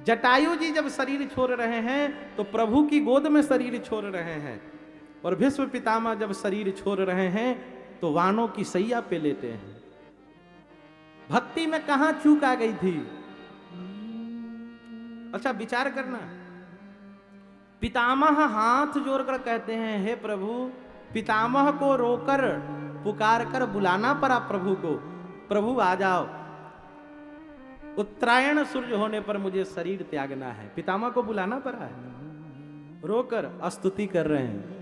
जटायु जी जब शरीर छोड़ रहे हैं तो प्रभु की गोद में शरीर छोड़ रहे हैं, और भीष्म पितामह जब शरीर छोड़ रहे हैं तो वानों की सैया पे लेटे हैं। भक्ति में कहां चूक आ गई थी? अच्छा विचार करना। पितामह हाथ जोड़कर कहते हैं, हे प्रभु, पितामह को रोकर पुकार कर बुलाना पड़ा प्रभु को, प्रभु आ जाओ, उत्तरायण सूर्य होने पर मुझे शरीर त्यागना है। पितामह को बुलाना पड़ा है, रोकर स्तुति कर रहे हैं।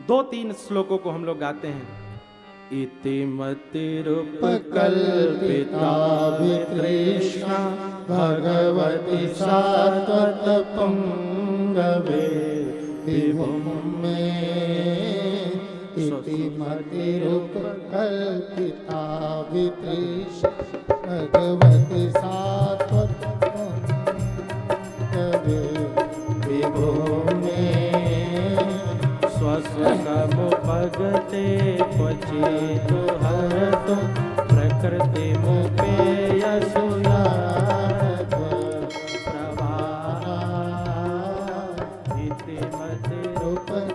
2-3 श्लोकों को हम लोग गाते हैं। इति मतिरुपकल्पिता वितृष्णा भगवती सात्वत पुंगवे विभुम में। इति मतिरुपकल्पिता वितृष्णा भगवती सात्वत पुंगवे विभुम में। स्वसमुपगते क्वचित् हरतु प्रकृति मुपेय सुयात् प्रवाह। इति मतिरुपकल्पिता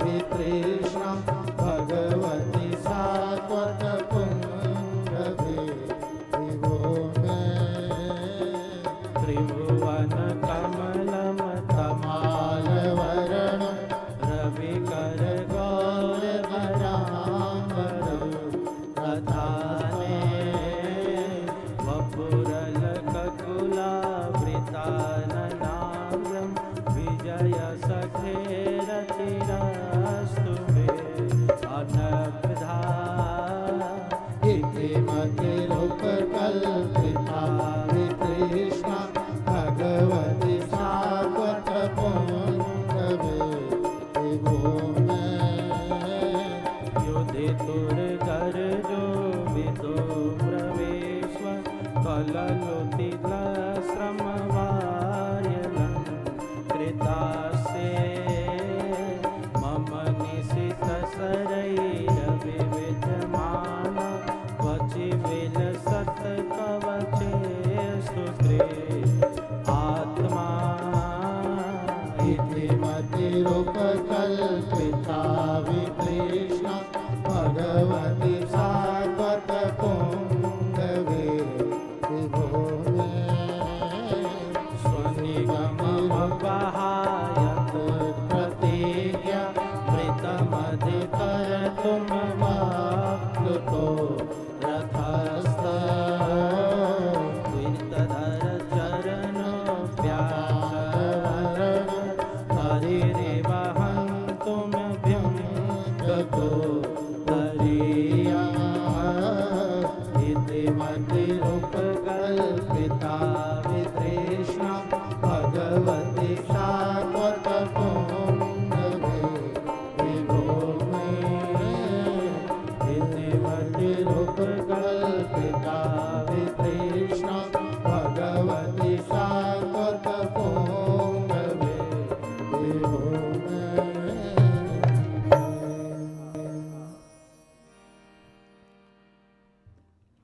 वितृष्णा भगवती सात्वत पुंगवे विभुम में। त्रिभुवन कमलम मालवरणं रविकर गौर भरांबर प्रधाने वपुरलककुलावृताननाम्रं विजय सखेरतिरस्तु मे अनबधा। इति मतिरुपकल्पिता वितृष्णा भगवती सात्वत पुंगवे विभुम में। युधितुर्गर्जो विदो प्रवेश्व कललोतिलश्रमवार्यलं कृतास्ते मम निशितशरैरविविधमान क्वचिविलसत् कवचेषु कृ आत्मा। इति मतिरुपकल्पिता वितृष्णा भगवती सात्वत पुंगवे विभुम में। स्वनिगममवहायत प्रतिज्ञा मृतमधिकर्तुं वाप्लुतो रथस्थ वितधर चरणोऽप्याशवरण हरिरेव हन्तुं भिङ्गतो हरिया। इति मतिरुपकल्पिता वितृष्णा भगवती सात्वत पुंगवे विभुम में। इति मतिरुपकल्पिता वितृष्णा भगवती सात्वत पुंगवे विभुम में।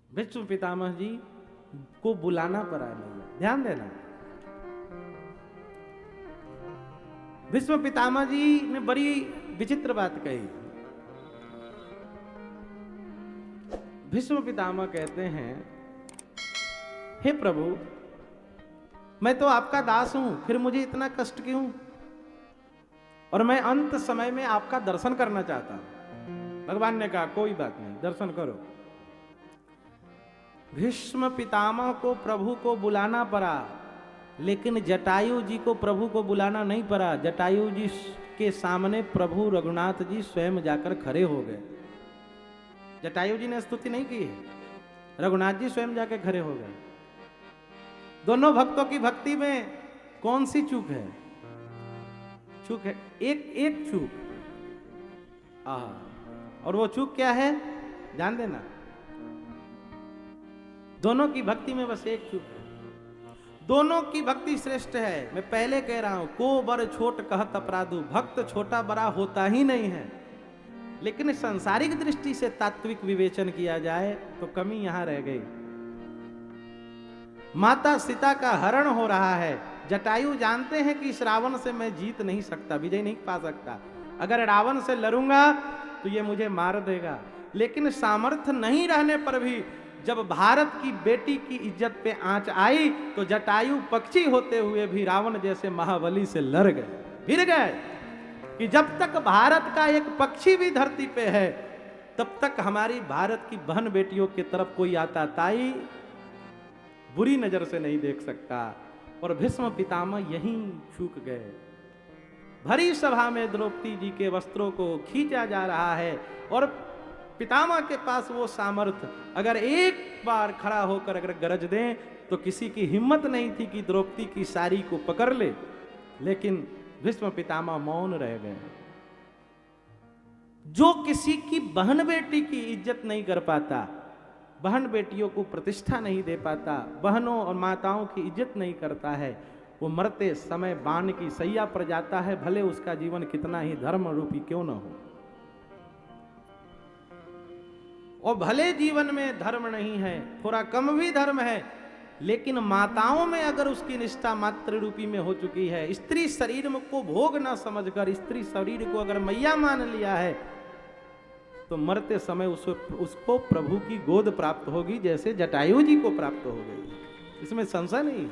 भीष्म पितामह जी को बुलाना पड़ा मैया, ध्यान देना। भीष्म पितामह जी ने बड़ी विचित्र बात कही। भीष्म पितामह कहते हैं, हे प्रभु, मैं तो आपका दास हूं, फिर मुझे इतना कष्ट क्यों? और मैं अंत समय में आपका दर्शन करना चाहता हूं। भगवान ने कहा कोई बात नहीं, दर्शन करो। भीष्म पितामह को प्रभु को बुलाना पड़ा, लेकिन जटायु जी को प्रभु को बुलाना नहीं पड़ा। जटायु जी के सामने प्रभु रघुनाथ जी स्वयं जाकर खड़े हो गए। जटायु जी ने स्तुति नहीं की है, रघुनाथ जी स्वयं जाकर खड़े हो गए। दोनों भक्तों की भक्ति में कौन सी चूक है? चूक है एक चूक। और वो चूक क्या है? जान देना, दोनों की भक्ति में बस एक चूक है। दोनों की भक्ति श्रेष्ठ है। मैं पहले कह रहा हूं, को बर छोट कहत अपराधु, भक्त छोटा बड़ा होता ही नहीं है। लेकिन सांसारिक दृष्टि से तात्विक विवेचन किया जाए तो कमी यहां रह गई। माता सीता का हरण हो रहा है। जटायु जानते हैं कि इस रावण से मैं जीत नहीं सकता, विजय नहीं पा सकता, अगर रावण से लड़ूंगा तो ये मुझे मार देगा। लेकिन सामर्थ्य नहीं रहने पर भी जब भारत की बेटी की इज्जत पे आंच आई तो जटायु पक्षी होते हुए भी रावण जैसे महाबली से लड़ गए, भिड़ गए कि जब तक भारत का एक पक्षी भी धरती पे है तब तक हमारी भारत की बहन बेटियों की तरफ कोई आता ताई बुरी नजर से नहीं देख सकता। और भीष्म पितामह यहीं चूक गए। भरी सभा में द्रौपदी जी के वस्त्रों को खींचा जा रहा है और पितामह के पास वो सामर्थ्य, अगर एक बार खड़ा होकर अगर गरज दें तो किसी की हिम्मत नहीं थी कि द्रौपदी की साड़ी को पकड़ ले, लेकिन भीष्म पितामह मौन रह गए। जो किसी की बहन बेटी की इज्जत नहीं कर पाता, बहन बेटियों को प्रतिष्ठा नहीं दे पाता, बहनों और माताओं की इज्जत नहीं करता है, वो मरते समय बाण की सैया पर जाता है, भले उसका जीवन कितना ही धर्म रूपी क्यों न हो। और भले जीवन में धर्म नहीं है, थोड़ा कम भी धर्म है, लेकिन माताओं में अगर उसकी निष्ठा मातृ रूपी में हो चुकी है, स्त्री शरीर को भोग ना समझकर स्त्री शरीर को अगर मैया मान लिया है, तो मरते समय उसको प्रभु की गोद प्राप्त होगी, जैसे जटायु जी को प्राप्त हो गई। इसमें संशय नहीं।